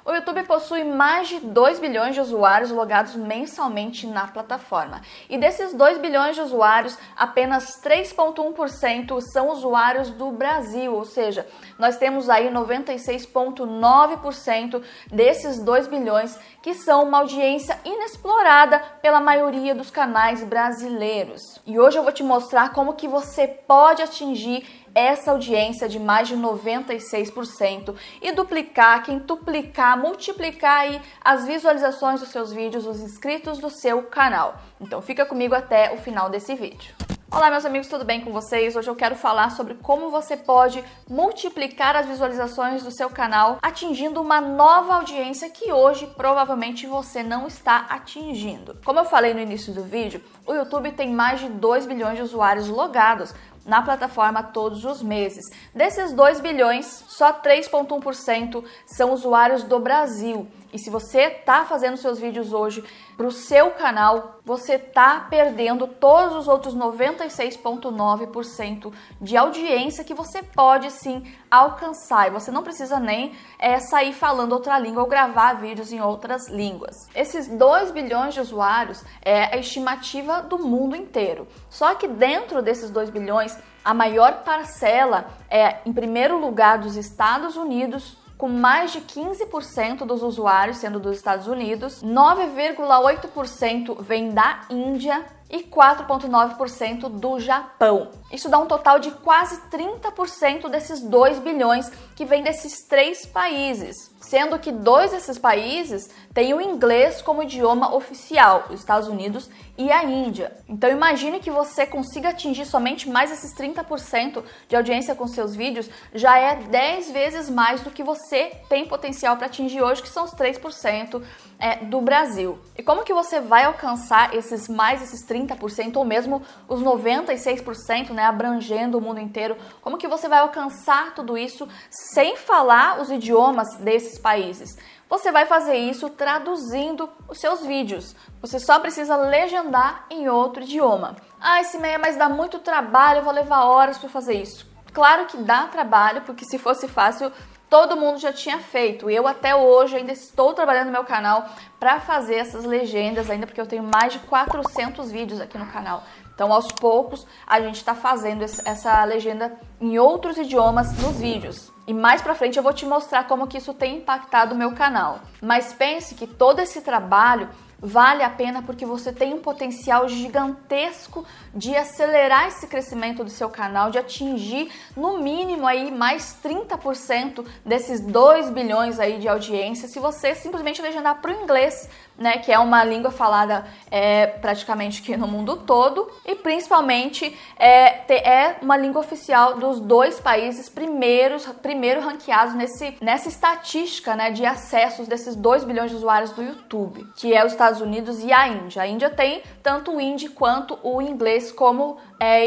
O YouTube possui mais de 2 bilhões de usuários logados mensalmente na plataforma. E desses 2 bilhões de usuários, apenas 3,1% são usuários do Brasil, ou seja, nós temos aí 96,9% desses 2 bilhões que são uma audiência inexplorada pela maioria dos canais brasileiros. E hoje eu vou te mostrar como que você pode atingir essa audiência de mais de 96% e duplicar, quintuplicar, multiplicar aí as visualizações dos seus vídeos, os inscritos do seu canal. Então fica comigo até o final desse vídeo. Olá meus amigos, tudo bem com vocês? Hoje eu quero falar sobre como você pode multiplicar as visualizações do seu canal atingindo uma nova audiência que hoje provavelmente você não está atingindo. Como eu falei no início do vídeo, o YouTube tem mais de 2 bilhões de usuários logados na plataforma todos os meses. Desses 2 bilhões, só 3,1% são usuários do Brasil. E se você está fazendo seus vídeos hoje para o seu canal, você está perdendo todos os outros 96,9% de audiência que você pode sim alcançar. E você não precisa nem sair falando outra língua ou gravar vídeos em outras línguas. Esses 2 bilhões de usuários é a estimativa do mundo inteiro. Só que dentro desses 2 bilhões, a maior parcela é, em primeiro lugar, dos Estados Unidos, com mais de 15% dos usuários sendo dos Estados Unidos, 9,8% vem da Índia e 4,9% do Japão. Isso dá um total de quase 30% desses 2 bilhões que vem desses 3 países, sendo que 2 desses países têm o inglês como idioma oficial, os Estados Unidos e a Índia. Então imagine que você consiga atingir somente mais esses 30% de audiência com seus vídeos, já é 10 vezes mais do que você tem potencial para atingir hoje, que são os 3% do Brasil. E como que você vai alcançar esses 30% ou mesmo os 96%, né, abrangendo o mundo inteiro? Como que você vai alcançar tudo isso sem falar os idiomas desses países? Você vai fazer isso traduzindo os seus vídeos. Você só precisa legendar em outro idioma. Ah, Simeia, mas dá muito trabalho, eu vou levar horas para fazer isso. Claro que dá trabalho, porque se fosse fácil, todo mundo já tinha feito. Eu até hoje ainda estou trabalhando no meu canal para fazer essas legendas, ainda porque eu tenho mais de 400 vídeos aqui no canal. Então, aos poucos, a gente está fazendo essa legenda em outros idiomas nos vídeos. E mais pra frente eu vou te mostrar como que isso tem impactado o meu canal. Mas pense que todo esse trabalho vale a pena porque você tem um potencial gigantesco de acelerar esse crescimento do seu canal, de atingir no mínimo aí mais 30% desses 2 bilhões aí de audiência, se você simplesmente legendar para o inglês, né, que é uma língua falada praticamente aqui no mundo todo e principalmente é uma língua oficial dos 2 países primeiro ranqueados nessa estatística, né, de acessos desses 2 bilhões de usuários do YouTube, que é os Estados Unidos e a Índia. A Índia tem tanto o hindi quanto o inglês como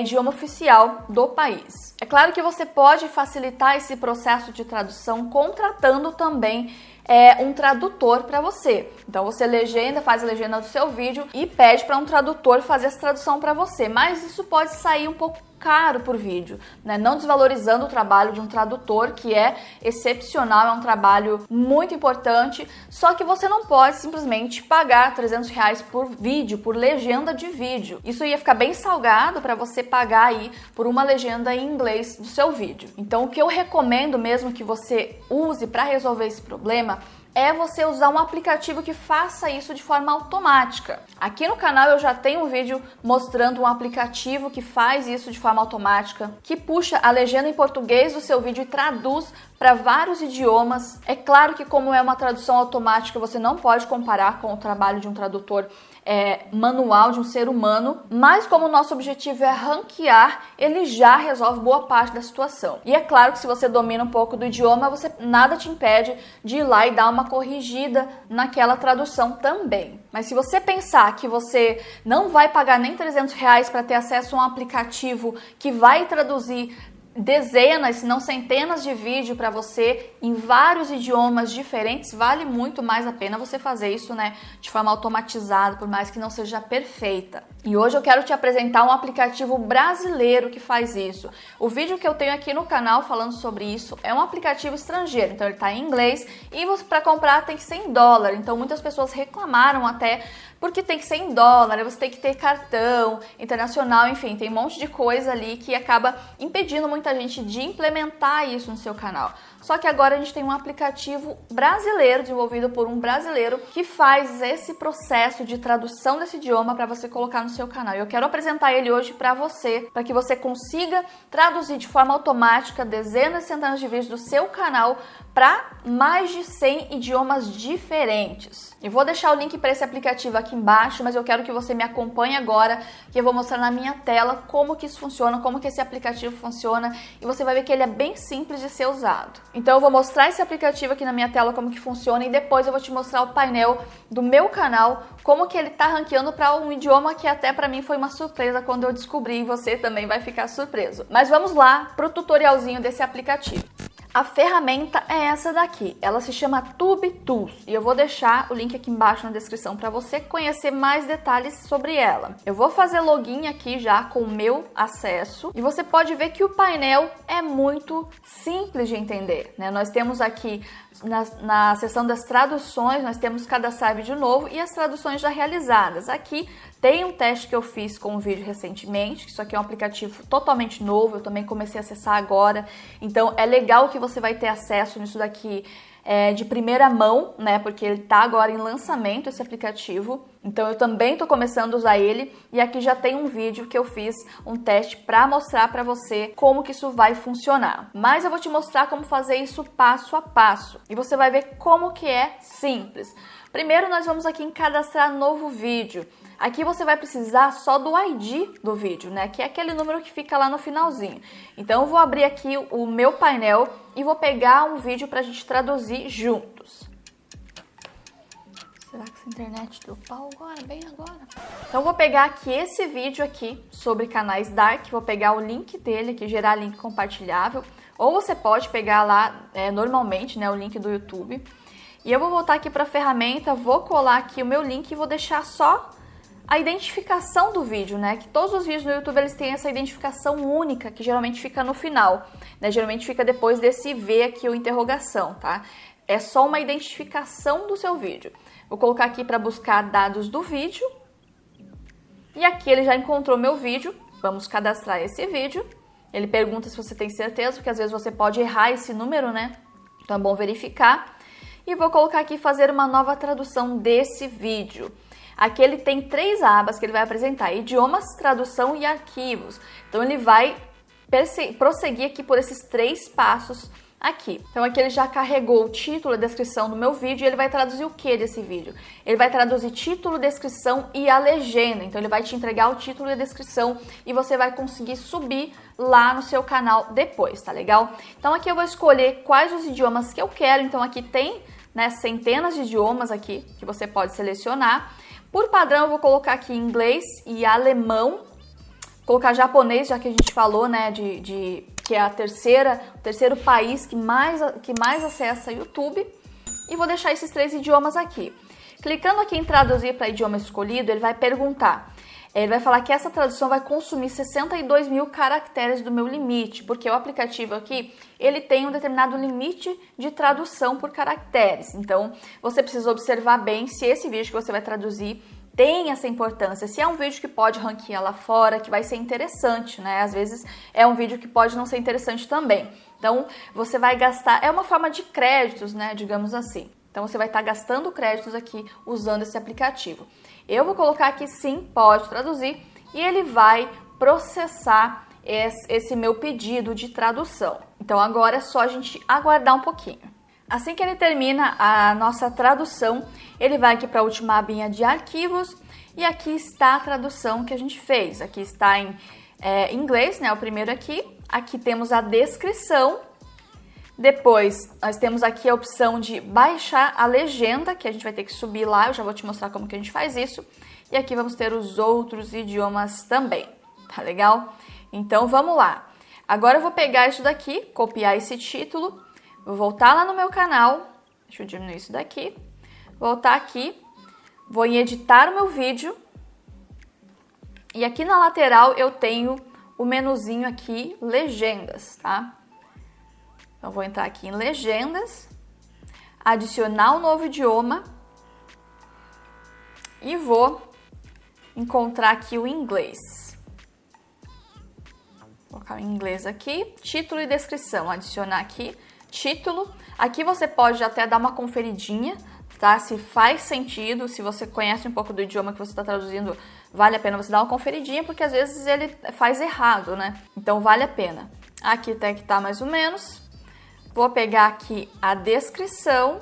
idioma oficial do país. É claro que você pode facilitar esse processo de tradução contratando também um tradutor para você. Então você faz a legenda do seu vídeo e pede para um tradutor fazer essa tradução para você. Mas isso pode sair um pouco caro por vídeo, né? Não desvalorizando o trabalho de um tradutor, que é excepcional, é um trabalho muito importante, só que você não pode simplesmente pagar R$300 por vídeo, por legenda de vídeo. Isso ia ficar bem salgado para você pagar aí por uma legenda em inglês do seu vídeo. Então o que eu recomendo mesmo que você use para resolver esse problema é você usar um aplicativo que faça isso de forma automática. Aqui no canal eu já tenho um vídeo mostrando um aplicativo que faz isso de forma automática, que puxa a legenda em português do seu vídeo e traduz para vários idiomas. É claro que como é uma tradução automática, você não pode comparar com o trabalho de um tradutor manual, de um ser humano, mas como o nosso objetivo é ranquear, ele já resolve boa parte da situação. E é claro que se você domina um pouco do idioma, nada te impede de ir lá e dar uma corrigida naquela tradução também. Mas se você pensar que você não vai pagar nem R$300 para ter acesso a um aplicativo que vai traduzir dezenas, se não centenas de vídeos para você em vários idiomas diferentes, vale muito mais a pena você fazer isso, né, de forma automatizada, por mais que não seja perfeita. E hoje eu quero te apresentar um aplicativo brasileiro que faz isso. O vídeo que eu tenho aqui no canal falando sobre isso é um aplicativo estrangeiro, então ele está em inglês e para comprar tem que ser em dólar. Então muitas pessoas reclamaram até porque tem que ser em dólar, você tem que ter cartão internacional, enfim, tem um monte de coisa ali que acaba impedindo muita gente de implementar isso no seu canal. Só que agora a gente tem um aplicativo brasileiro, desenvolvido por um brasileiro, que faz esse processo de tradução desse idioma para você colocar no seu canal. E eu quero apresentar ele hoje para você, para que você consiga traduzir de forma automática dezenas e centenas de vídeos do seu canal para mais de 100 idiomas diferentes. Eu vou deixar o link para esse aplicativo aqui embaixo, mas eu quero que você me acompanhe agora, que eu vou mostrar na minha tela como que isso funciona, como que esse aplicativo funciona, e você vai ver que ele é bem simples de ser usado. Então eu vou mostrar esse aplicativo aqui na minha tela, como que funciona, e depois eu vou te mostrar o painel do meu canal, como que ele tá ranqueando para um idioma que até para mim foi uma surpresa quando eu descobri, e você também vai ficar surpreso. Mas vamos lá pro tutorialzinho desse aplicativo. A ferramenta é essa daqui, ela se chama TubeTools e eu vou deixar o link aqui embaixo na descrição para você conhecer mais detalhes sobre ela. Eu vou fazer login aqui já com o meu acesso e você pode ver que o painel é muito simples de entender, né? Nós temos aqui na seção das traduções, nós temos cadastrar vídeo novo e as traduções já realizadas. Aqui tem um teste que eu fiz com um vídeo recentemente, isso aqui é um aplicativo totalmente novo, eu também comecei a acessar agora, então é legal que você vai ter acesso nisso daqui de primeira mão, né, porque ele tá agora em lançamento esse aplicativo, então eu também tô começando a usar ele, e aqui já tem um vídeo que eu fiz um teste para mostrar para você como que isso vai funcionar. Mas eu vou te mostrar como fazer isso passo a passo, e você vai ver como que é simples. Primeiro nós vamos aqui em cadastrar novo vídeo. Aqui você vai precisar só do ID do vídeo, né? Que é aquele número que fica lá no finalzinho. Então eu vou abrir aqui o meu painel e vou pegar um vídeo para a gente traduzir juntos. Será que essa internet deu pau agora? Bem agora? Então eu vou pegar aqui esse vídeo aqui sobre canais Dark, vou pegar o link dele aqui, gerar link compartilhável. Ou você pode pegar lá normalmente, né, o link do YouTube. E eu vou voltar aqui para a ferramenta, vou colar aqui o meu link e vou deixar só a identificação do vídeo, né? Que todos os vídeos no YouTube eles têm essa identificação única, que geralmente fica no final, né? Geralmente fica depois desse V aqui, o interrogação, tá? É só uma identificação do seu vídeo. Vou colocar aqui para buscar dados do vídeo. E aqui ele já encontrou meu vídeo. Vamos cadastrar esse vídeo. Ele pergunta se você tem certeza, porque às vezes você pode errar esse número, né? Então é bom verificar. E vou colocar aqui fazer uma nova tradução desse vídeo. Aqui ele tem 3 abas que ele vai apresentar: idiomas, tradução e arquivos. Então ele vai prosseguir aqui por esses 3 passos aqui. Então aqui ele já carregou o título e a descrição do meu vídeo, e ele vai traduzir o que desse vídeo? Ele vai traduzir título, descrição e a legenda. Então ele vai te entregar o título e a descrição e você vai conseguir subir lá no seu canal depois, tá legal? Então aqui eu vou escolher quais os idiomas que eu quero. Então aqui tem, né, centenas de idiomas aqui que você pode selecionar. Por padrão eu vou colocar aqui inglês e alemão, colocar japonês, já que a gente falou, né, que é o terceiro país que mais acessa YouTube, e vou deixar esses 3 idiomas aqui. Clicando aqui em traduzir para idioma escolhido, ele vai perguntar, ele vai falar que essa tradução vai consumir 62.000 caracteres do meu limite, porque o aplicativo aqui, ele tem um determinado limite de tradução por caracteres. Então, você precisa observar bem se esse vídeo que você vai traduzir tem essa importância, se é um vídeo que pode ranquear lá fora, que vai ser interessante, né? Às vezes é um vídeo que pode não ser interessante também. Então, você vai gastar, é uma forma de créditos, né? Digamos assim. Então, você vai estar gastando créditos aqui usando esse aplicativo. Eu vou colocar aqui sim, pode traduzir, e ele vai processar esse meu pedido de tradução. Então, agora é só a gente aguardar um pouquinho. Assim que ele termina a nossa tradução, ele vai aqui para a última abinha de arquivos, e aqui está a tradução que a gente fez. Aqui está em inglês, né, o primeiro aqui. Aqui temos a descrição. Depois, nós temos aqui a opção de baixar a legenda, que a gente vai ter que subir lá, eu já vou te mostrar como que a gente faz isso. E aqui vamos ter os outros idiomas também, tá legal? Então, vamos lá. Agora eu vou pegar isso daqui, copiar esse título, vou voltar lá no meu canal, deixa eu diminuir isso daqui, voltar aqui, vou em editar o meu vídeo e aqui na lateral eu tenho o menuzinho aqui, legendas, tá? Então vou entrar aqui em legendas, adicionar um novo idioma e vou encontrar aqui o inglês. Vou colocar o inglês aqui, título e descrição, adicionar aqui, título. Aqui você pode até dar uma conferidinha, tá? Se faz sentido, se você conhece um pouco do idioma que você está traduzindo, vale a pena você dar uma conferidinha, porque às vezes ele faz errado, né? Então vale a pena. Aqui até que tá mais ou menos. Vou pegar aqui a descrição,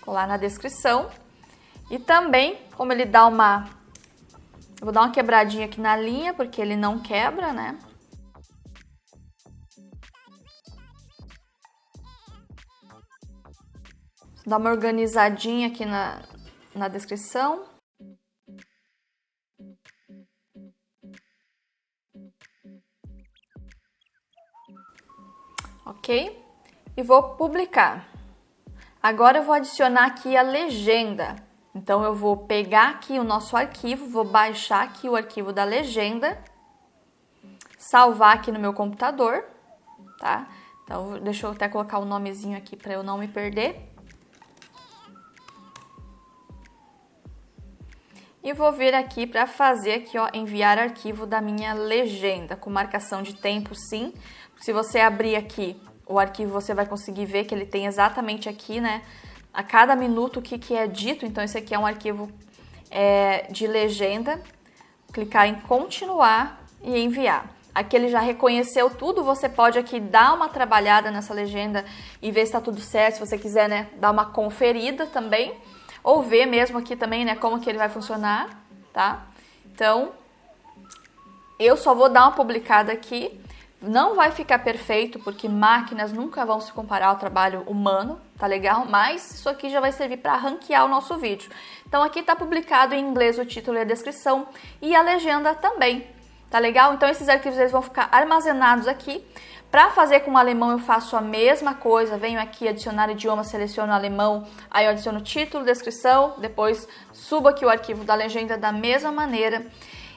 colar na descrição. E também, como ele dá uma... Eu vou dar uma quebradinha aqui na linha, porque ele não quebra, né? Vou dar uma organizadinha aqui na descrição. Ok? E vou publicar. Agora eu vou adicionar aqui a legenda. Então eu vou pegar aqui o nosso arquivo, vou baixar aqui o arquivo da legenda, salvar aqui no meu computador, tá? Então deixa eu até colocar o nomezinho aqui para eu não me perder. E vou vir aqui para fazer aqui, ó, enviar arquivo da minha legenda, com marcação de tempo, sim. Se você abrir aqui o arquivo, você vai conseguir ver que ele tem exatamente aqui, né, a cada minuto o que é dito. Então, esse aqui é um arquivo de legenda. Clicar em continuar e enviar. Aqui ele já reconheceu tudo, você pode aqui dar uma trabalhada nessa legenda e ver se está tudo certo, se você quiser, né, dar uma conferida também. Ou ver mesmo aqui também, né, como que ele vai funcionar, tá? Então, eu só vou dar uma publicada aqui. Não vai ficar perfeito, porque máquinas nunca vão se comparar ao trabalho humano, tá legal? Mas isso aqui já vai servir para ranquear o nosso vídeo. Então aqui tá publicado em inglês o título e a descrição e a legenda também, tá legal? Então esses arquivos eles vão ficar armazenados aqui. Para fazer com o alemão eu faço a mesma coisa, venho aqui adicionar idioma, seleciono o alemão, aí eu adiciono título, descrição, depois subo aqui o arquivo da legenda da mesma maneira.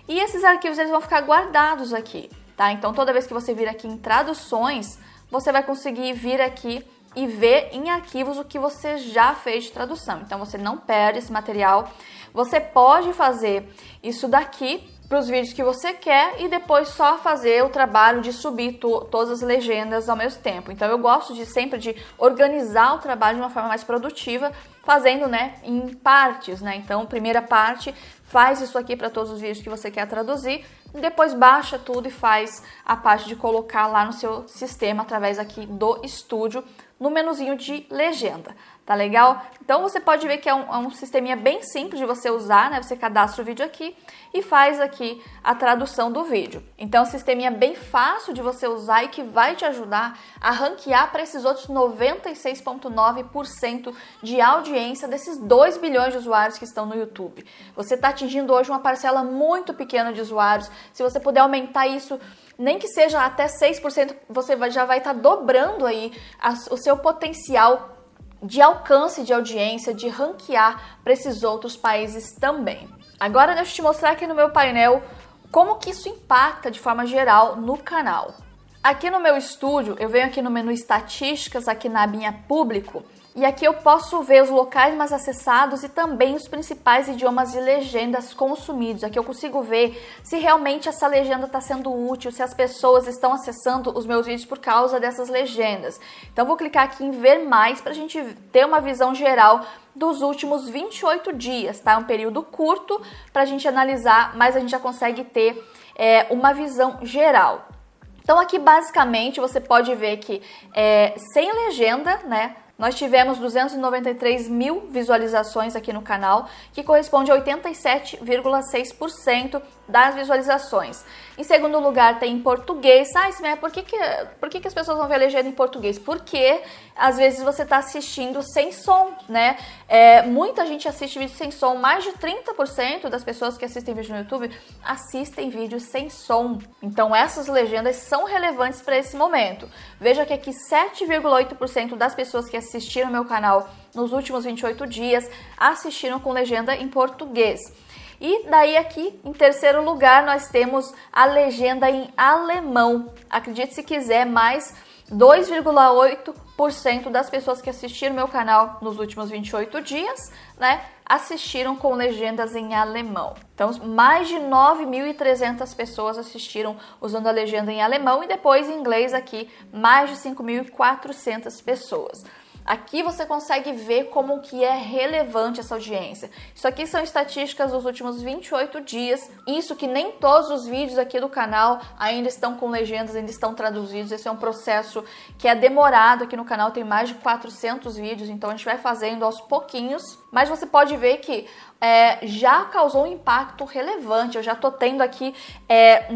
E esses arquivos eles vão ficar guardados aqui. Tá? Então, toda vez que você vir aqui em traduções, você vai conseguir vir aqui e ver em arquivos o que você já fez de tradução. Então, você não perde esse material. Você pode fazer isso daqui para os vídeos que você quer e depois só fazer o trabalho de subir todas as legendas ao mesmo tempo. Então, eu gosto sempre de organizar o trabalho de uma forma mais produtiva, fazendo, né, em partes, né? Então, primeira parte, faz isso aqui para todos os vídeos que você quer traduzir, depois baixa tudo e faz a parte de colocar lá no seu sistema através aqui do estúdio, no menuzinho de legenda, tá legal? Então você pode ver que é um sisteminha bem simples de você usar, né? Você cadastra o vídeo aqui e faz aqui a tradução do vídeo. Então é um sisteminha bem fácil de você usar e que vai te ajudar a ranquear para esses outros 96,9% de audiência desses 2 bilhões de usuários que estão no YouTube. Você está atingindo hoje uma parcela muito pequena de usuários. Se você puder aumentar isso, nem que seja até 6%, você já vai estar dobrando aí o seu potencial de alcance de audiência, de ranquear para esses outros países também. Agora deixa eu te mostrar aqui no meu painel como que isso impacta de forma geral no canal. Aqui no meu estúdio, eu venho aqui no menu estatísticas, aqui na abinha público, e aqui eu posso ver os locais mais acessados e também os principais idiomas e legendas consumidos. Aqui eu consigo ver se realmente essa legenda está sendo útil, se as pessoas estão acessando os meus vídeos por causa dessas legendas. Então vou clicar aqui em ver mais para a gente ter uma visão geral dos últimos 28 dias, tá? É um período curto para a gente analisar, mas a gente já consegue ter uma visão geral. Então aqui basicamente você pode ver que sem legenda, né, Nós tivemos 293 mil visualizações aqui no canal, que corresponde a 87,6% das visualizações. Em segundo lugar, tem em português. Ismael, por que as pessoas vão ver legenda em português? Porque às vezes você está assistindo sem som, né? Muita gente assiste vídeo sem som. Mais de 30% das pessoas que assistem vídeo no YouTube assistem vídeos sem som. Então essas legendas são relevantes para esse momento. Veja que aqui 7,8% das pessoas que assistiram meu canal nos últimos 28 dias assistiram com legenda em português. E daí aqui, em terceiro lugar, nós temos a legenda em alemão. Acredite se quiser, mais 2,8% das pessoas que assistiram meu canal nos últimos 28 dias, né, assistiram com legendas em alemão. Então, mais de 9.300 pessoas assistiram usando a legenda em alemão e depois em inglês aqui, mais de 5.400 pessoas. Aqui você consegue ver como que é relevante essa audiência. Isso aqui são estatísticas dos últimos 28 dias. Isso que nem todos os vídeos aqui do canal ainda estão com legendas, ainda estão traduzidos. Esse é um processo que é demorado aqui no canal. Tem mais de 400 vídeos, então a gente vai fazendo aos pouquinhos. Mas você pode ver que já causou um impacto relevante. Eu já tô tendo aqui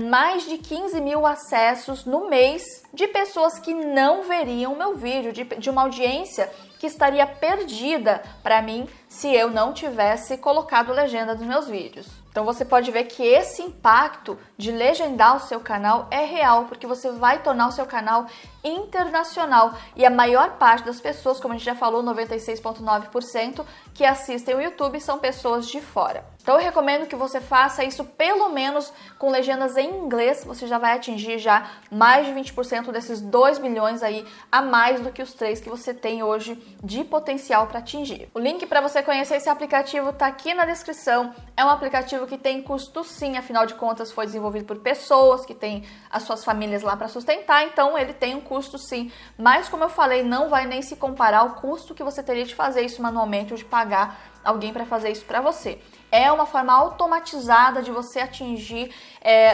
mais de 15 mil acessos no mês de pessoas que não veriam meu vídeo, de uma audiência que estaria perdida para mim se eu não tivesse colocado legenda nos meus vídeos. Então você pode ver que esse impacto de legendar o seu canal é real, porque você vai tornar o seu canal internacional. E a maior parte das pessoas, como a gente já falou, 96,9% que assistem o YouTube são pessoas de fora. Então eu recomendo que você faça isso pelo menos com legendas em inglês. Você já vai atingir já mais de 20% desses 2 milhões aí a mais do que os 3 que você tem hoje de potencial para atingir. O link para você conhecer esse aplicativo está aqui na descrição. É um aplicativo que tem custo sim, afinal de contas foi desenvolvido por pessoas que têm as suas famílias lá para sustentar, então ele tem um custo sim. Mas como eu falei, não vai nem se comparar ao custo que você teria de fazer isso manualmente ou de pagar alguém para fazer isso para você. É uma forma automatizada de você atingir,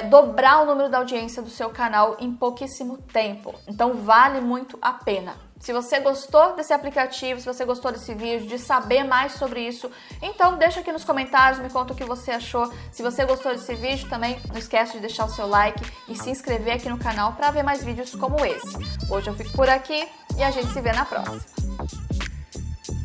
dobrar o número da audiência do seu canal em pouquíssimo tempo. Então vale muito a pena. Se você gostou desse aplicativo, se você gostou desse vídeo, de saber mais sobre isso, então deixa aqui nos comentários, me conta o que você achou. Se você gostou desse vídeo também, não esquece de deixar o seu like e se inscrever aqui no canal para ver mais vídeos como esse. Hoje eu fico por aqui e a gente se vê na próxima.